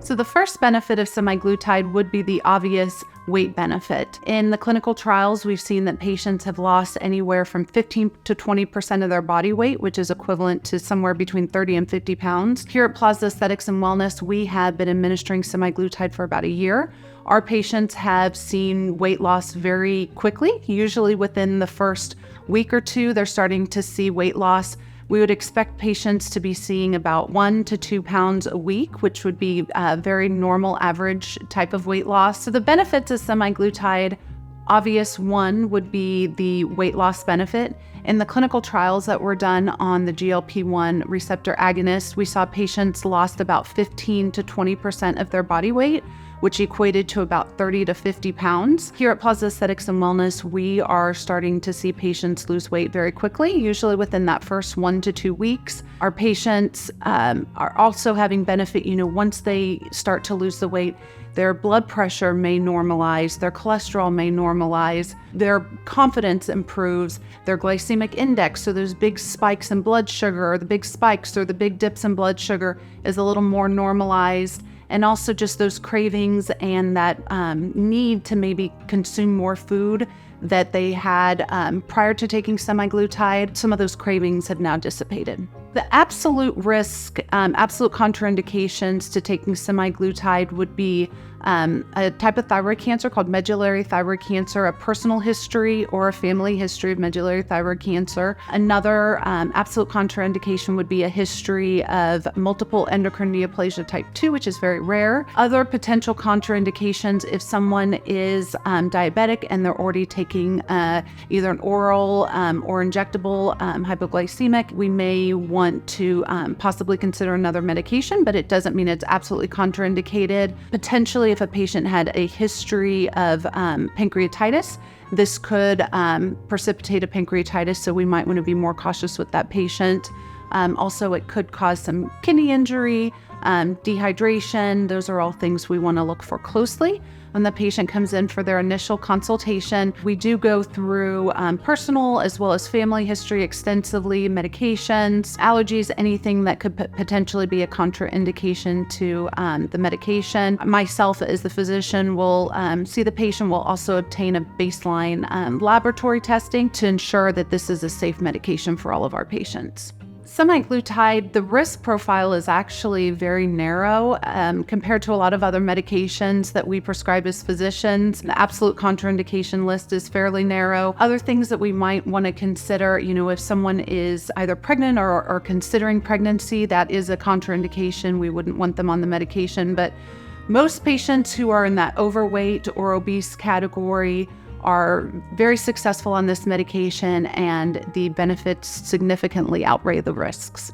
So the first benefit of semaglutide would be the obvious weight benefit. In the clinical trials, we've seen that patients have lost anywhere from 15 to 20% of their body weight, which is equivalent to somewhere between 30 and 50 pounds. Here at Plaza Aesthetics and Wellness, we have been administering semaglutide for about a year. Our patients have seen weight loss very quickly. Usually within the first week or two, they're starting to see weight loss. We would expect patients to be seeing about 1 to 2 pounds a week, which would be a very normal average type of weight loss. So the benefits of semaglutide, obvious one would be the weight loss benefit. In the clinical trials that were done on the GLP-1 receptor agonist, we saw patients lost about 15 to 20% of their body weight, which equated to about 30 to 50 pounds. Here at Plaza Aesthetics and Wellness, we are starting to see patients lose weight very quickly, usually within that first 1 to 2 weeks. Our patients are also having benefit, once they start to lose the weight, their blood pressure may normalize, their cholesterol may normalize, their confidence improves, their glycemic index, so those big spikes in blood sugar, or the big spikes or the big dips in blood sugar is a little more normalized. And also just those cravings and that need to maybe consume more food that they had prior to taking semaglutide, some of those cravings have now dissipated. The absolute risk, absolute contraindications to taking semaglutide would be a type of thyroid cancer called medullary thyroid cancer, a personal history or a family history of medullary thyroid cancer. Another absolute contraindication would be a history of multiple endocrine neoplasia type 2, which is very rare. Other potential contraindications, if someone is diabetic and they're already taking either an oral or injectable hypoglycemic, we may want to possibly consider another medication, but it doesn't mean it's absolutely contraindicated. Potentially, if a patient had a history of pancreatitis, this could precipitate a pancreatitis, so we might want to be more cautious with that patient. Also, it could cause some kidney injury, dehydration. Those are all things we want to look for closely. When the patient comes in for their initial consultation, we do go through personal as well as family history extensively, medications, allergies, anything that could potentially be a contraindication to the medication. Myself as the physician will see the patient, will also obtain a baseline laboratory testing to ensure that this is a safe medication for all of our patients. Semaglutide, the risk profile is actually very narrow compared to a lot of other medications that we prescribe as physicians. The absolute contraindication list is fairly narrow. Other things that we might want to consider, if someone is either pregnant or considering pregnancy, that is a contraindication. We wouldn't want them on the medication, but most patients who are in that overweight or obese category are very successful on this medication, and the benefits significantly outweigh the risks.